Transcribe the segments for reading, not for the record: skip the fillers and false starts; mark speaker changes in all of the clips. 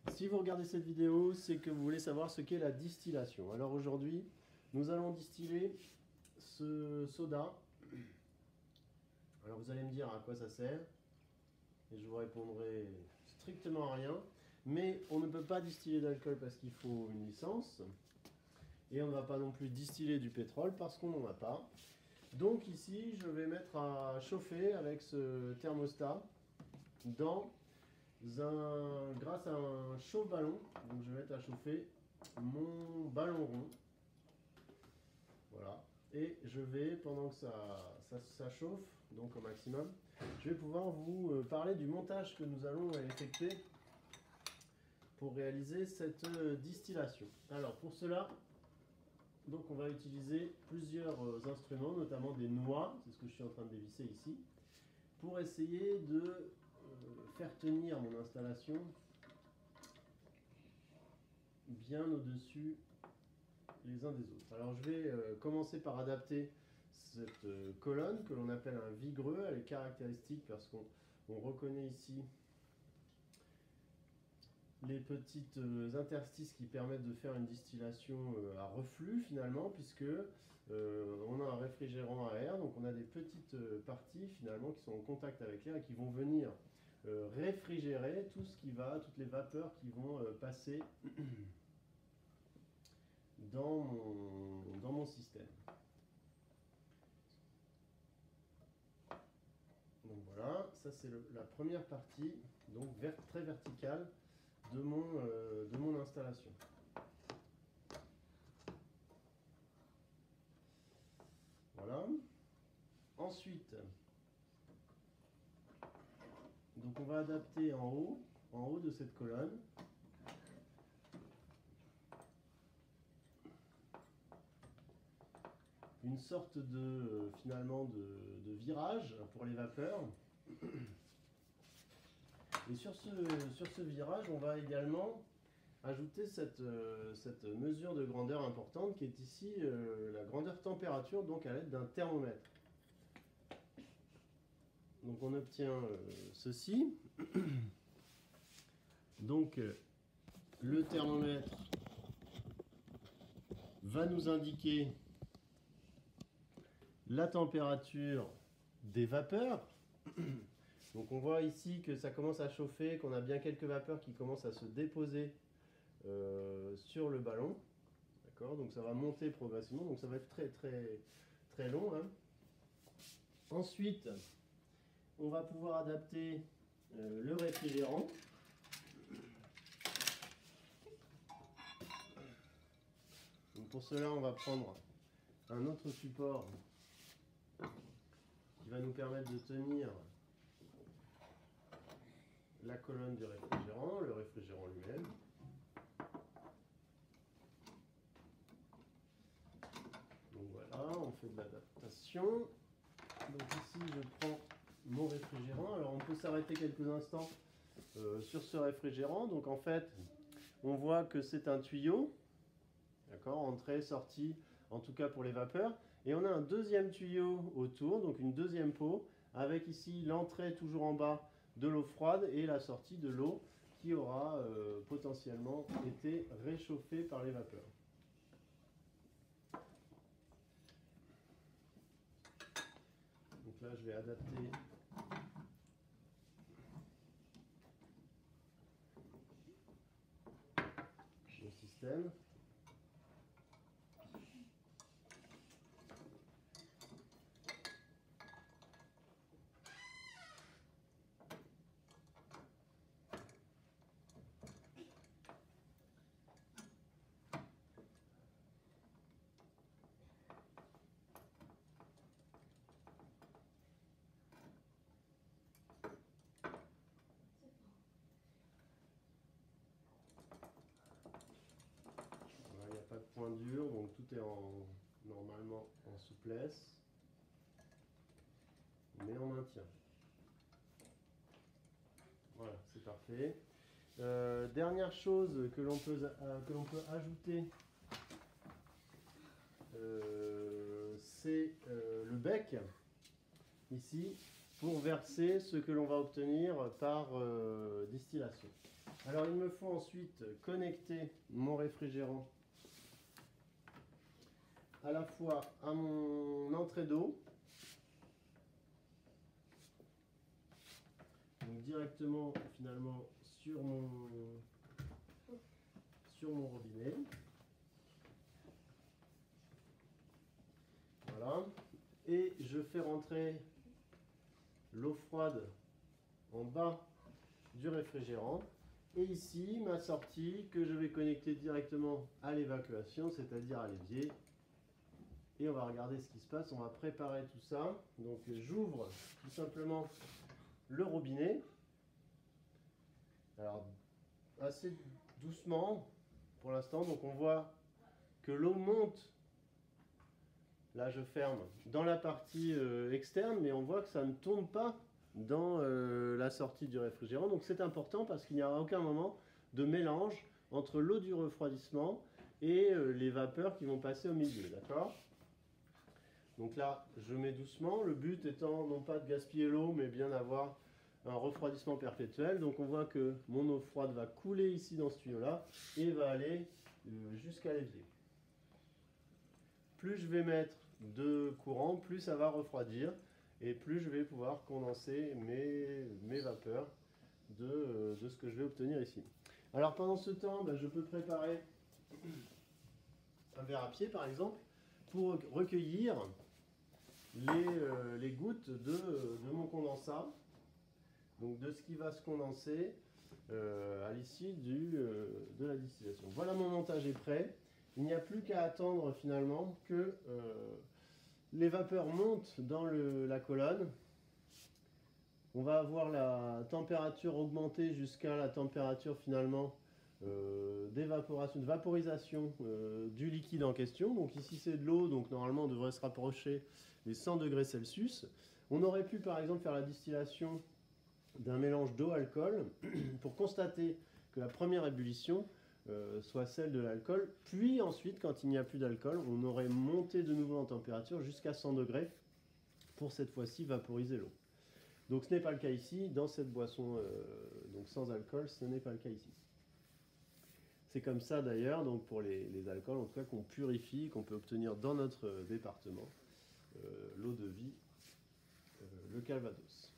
Speaker 1: Si vous regardez cette vidéo, c'est que vous voulez savoir ce qu'est la distillation. Alors aujourd'hui, nous allons distiller ce soda. Alors vous allez me dire à quoi ça sert, et je vous répondrai strictement à rien. Mais on ne peut pas distiller d'alcool parce qu'il faut une licence, et on ne va pas non plus distiller du pétrole parce qu'on n'en a pas. Donc ici, je vais mettre à chauffer avec ce thermostat grâce à un chauffe-ballon. Donc je vais mettre à chauffer mon ballon rond. Voilà. Et je vais, pendant que ça chauffe, donc au maximum, je vais pouvoir vous parler du montage que nous allons effectuer pour réaliser cette distillation. Alors pour cela, donc on va utiliser plusieurs instruments, notamment des noix, c'est ce que je suis en train de dévisser ici, pour essayer de faire tenir mon installation bien au-dessus les uns des autres. Alors je vais commencer par adapter cette colonne que l'on appelle un vigreux. Elle est caractéristique parce qu'on reconnaît ici les petites interstices qui permettent de faire une distillation à reflux finalement, puisque on a un réfrigérant à air, donc on a des petites parties finalement qui sont en contact avec l'air et qui vont venir réfrigérer tout ce qui va, toutes les vapeurs qui vont passer dans mon système. Donc voilà, ça c'est la première partie, donc très verticale de mon installation. Voilà. Ensuite, donc on va adapter en haut de cette colonne, une sorte de finalement de virage pour les vapeurs. Et sur ce virage, on va également ajouter cette mesure de grandeur importante qui est ici la grandeur température, donc à l'aide d'un thermomètre. Donc on obtient ceci. Donc le thermomètre va nous indiquer la température des vapeurs. Donc on voit ici que ça commence à chauffer, qu'on a bien quelques vapeurs qui commencent à se déposer sur le ballon. D'accord, donc ça va monter progressivement, donc ça va être très long, hein. Ensuite, on va pouvoir adapter le réfrigérant. Donc pour cela, on va prendre un autre support qui va nous permettre de tenir la colonne du réfrigérant, le réfrigérant lui-même. Donc voilà, on fait de l'adaptation. Donc ici, je prends mon réfrigérant. Alors on peut s'arrêter quelques instants sur ce réfrigérant. Donc en fait, on voit que c'est un tuyau, d'accord, entrée, sortie, en tout cas pour les vapeurs. Et on a un deuxième tuyau autour, donc une deuxième peau, avec ici l'entrée toujours en bas de l'eau froide et la sortie de l'eau qui aura potentiellement été réchauffée par les vapeurs. Donc là, je vais adapter le système. Il n'y a pas de point dur, donc tout est normalement en souplesse, mais en maintien. Voilà, c'est parfait. Dernière chose que l'on peut ajouter, c'est le bec, ici, pour verser ce que l'on va obtenir par distillation. Alors il me faut ensuite connecter mon réfrigérant à la fois à mon entrée d'eau, donc directement finalement sur mon robinet. Voilà. Et je fais rentrer l'eau froide en bas du réfrigérant. Et ici, ma sortie que je vais connecter directement à l'évacuation, c'est-à-dire à l'évier. Et on va regarder ce qui se passe. On va préparer tout ça. Donc j'ouvre tout simplement le robinet. Alors assez doucement pour l'instant. Donc on voit que l'eau monte. Là je ferme dans la partie externe, mais on voit que ça ne tombe pas dans la sortie du réfrigérant. Donc c'est important parce qu'il n'y a aucun moment de mélange entre l'eau du refroidissement et les vapeurs qui vont passer au milieu. D'accord ? Donc là, je mets doucement, le but étant non pas de gaspiller l'eau, mais bien d'avoir un refroidissement perpétuel. Donc on voit que mon eau froide va couler ici dans ce tuyau-là et va aller jusqu'à l'évier. Plus je vais mettre de courant, plus ça va refroidir et plus je vais pouvoir condenser mes vapeurs de ce que je vais obtenir ici. Alors pendant ce temps, je peux préparer un verre à pied par exemple pour recueillir les gouttes de mon condensat, donc de ce qui va se condenser à l'issue de la distillation. Voilà, mon montage est prêt. Il n'y a plus qu'à attendre finalement que les vapeurs montent dans la colonne. On va avoir la température augmentée jusqu'à la température finalement d'évaporation, de vaporisation du liquide en question. Donc ici c'est de l'eau, donc normalement on devrait se rapprocher des 100 degrés Celsius. On aurait pu par exemple faire la distillation d'un mélange d'eau-alcool pour constater que la première ébullition soit celle de l'alcool, puis ensuite quand il n'y a plus d'alcool, on aurait monté de nouveau en température jusqu'à 100 degrés pour cette fois-ci vaporiser l'eau. Donc ce n'est pas le cas ici, dans cette boisson donc sans alcool, ce n'est pas le cas ici. C'est comme ça d'ailleurs, donc pour les alcools, en tout cas qu'on purifie, qu'on peut obtenir dans notre département, l'eau de vie, le Calvados.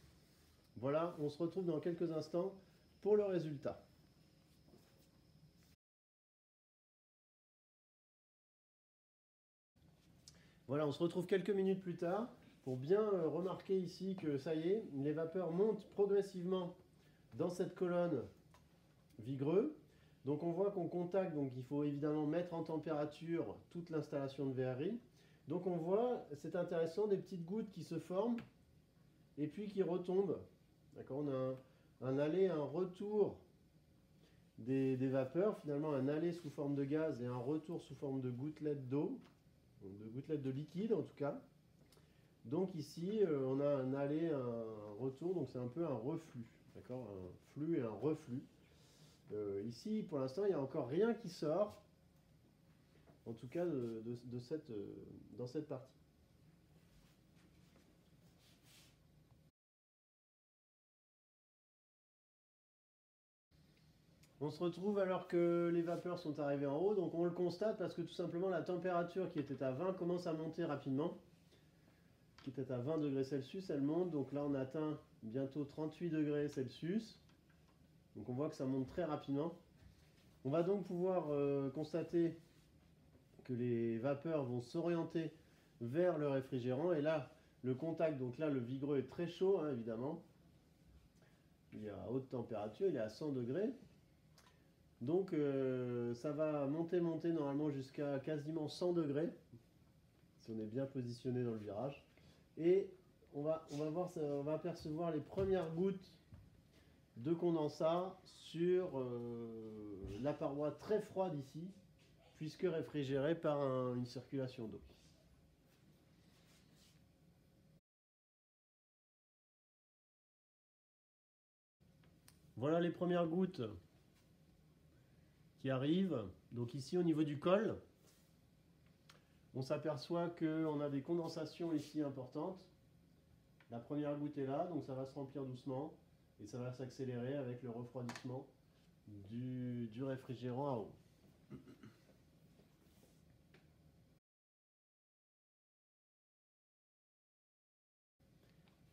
Speaker 1: Voilà, on se retrouve dans quelques instants pour le résultat. Voilà, on se retrouve quelques minutes plus tard pour bien remarquer ici que ça y est, les vapeurs montent progressivement dans cette colonne vigreux. Donc on voit qu'on contacte, donc il faut évidemment mettre en température toute l'installation de verrerie. Donc on voit, c'est intéressant, des petites gouttes qui se forment et puis qui retombent. D'accord, on a un aller, un retour des vapeurs, finalement un aller sous forme de gaz et un retour sous forme de gouttelettes d'eau, de gouttelettes de liquide en tout cas. Donc ici on a un aller, un retour, donc c'est un peu un reflux, d'accord, un flux et un reflux. Ici pour l'instant il n'y a encore rien qui sort, en tout cas dans cette partie. On se retrouve alors que les vapeurs sont arrivées en haut, donc on le constate parce que tout simplement la température qui était à 20 commence à monter rapidement. Qui était à 20 degrés Celsius, elle monte, donc là on atteint bientôt 38 degrés Celsius. Donc on voit que ça monte très rapidement. On va donc pouvoir constater que les vapeurs vont s'orienter vers le réfrigérant, et là le contact, donc là le vigreux est très chaud hein, évidemment. Il est à haute température, il est à 100 degrés. Donc ça va monter normalement jusqu'à quasiment 100 degrés, si on est bien positionné dans le virage. Et on va apercevoir les premières gouttes de condensat sur la paroi très froide ici, puisque réfrigérée par une circulation d'eau. Voilà les premières gouttes qui arrivent. Donc ici au niveau du col, on s'aperçoit qu'on a des condensations ici importantes. La première goutte est là, donc ça va se remplir doucement et ça va s'accélérer avec le refroidissement du réfrigérant à eau.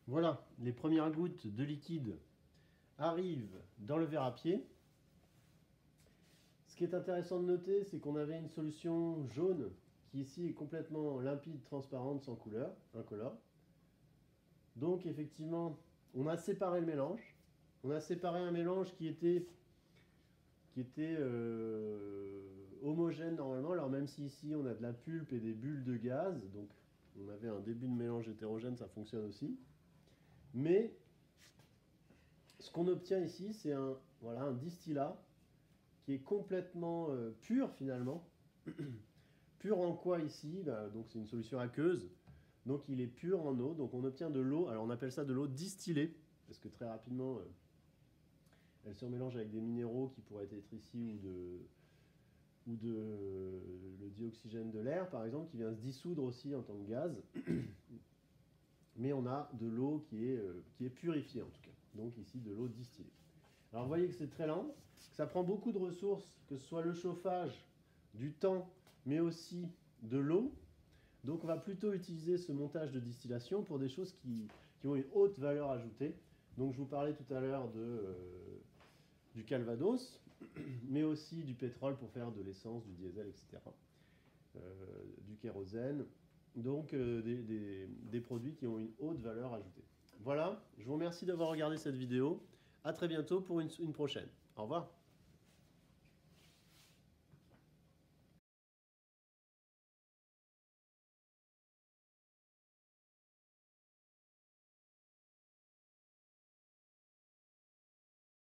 Speaker 1: Voilà, les premières gouttes de liquide arrivent dans le verre à pied. Ce qui est intéressant de noter, c'est qu'on avait une solution jaune qui ici est complètement limpide, transparente, sans couleur, incolore. Donc effectivement, on a séparé le mélange. On a séparé un mélange qui était homogène normalement. Alors même si ici on a de la pulpe et des bulles de gaz, donc on avait un début de mélange hétérogène, ça fonctionne aussi. Mais ce qu'on obtient ici, c'est voilà, un distillat qui est complètement pur finalement. Pur en quoi ici? Donc c'est une solution aqueuse. Donc il est pur en eau. Donc on obtient de l'eau. Alors on appelle ça de l'eau distillée. Parce que très rapidement, elle se mélange avec des minéraux qui pourraient être ici ou le dioxygène de l'air par exemple, qui vient se dissoudre aussi en tant que gaz. Mais on a de l'eau qui est purifiée en tout cas. Donc ici de l'eau distillée. Alors vous voyez que c'est très lent, que ça prend beaucoup de ressources, que ce soit le chauffage, du temps, mais aussi de l'eau. Donc on va plutôt utiliser ce montage de distillation pour des choses qui ont une haute valeur ajoutée. Donc je vous parlais tout à l'heure du calvados, mais aussi du pétrole pour faire de l'essence, du diesel, etc. Du kérosène. Donc des produits qui ont une haute valeur ajoutée. Voilà, je vous remercie d'avoir regardé cette vidéo. À très bientôt pour une prochaine. Au revoir.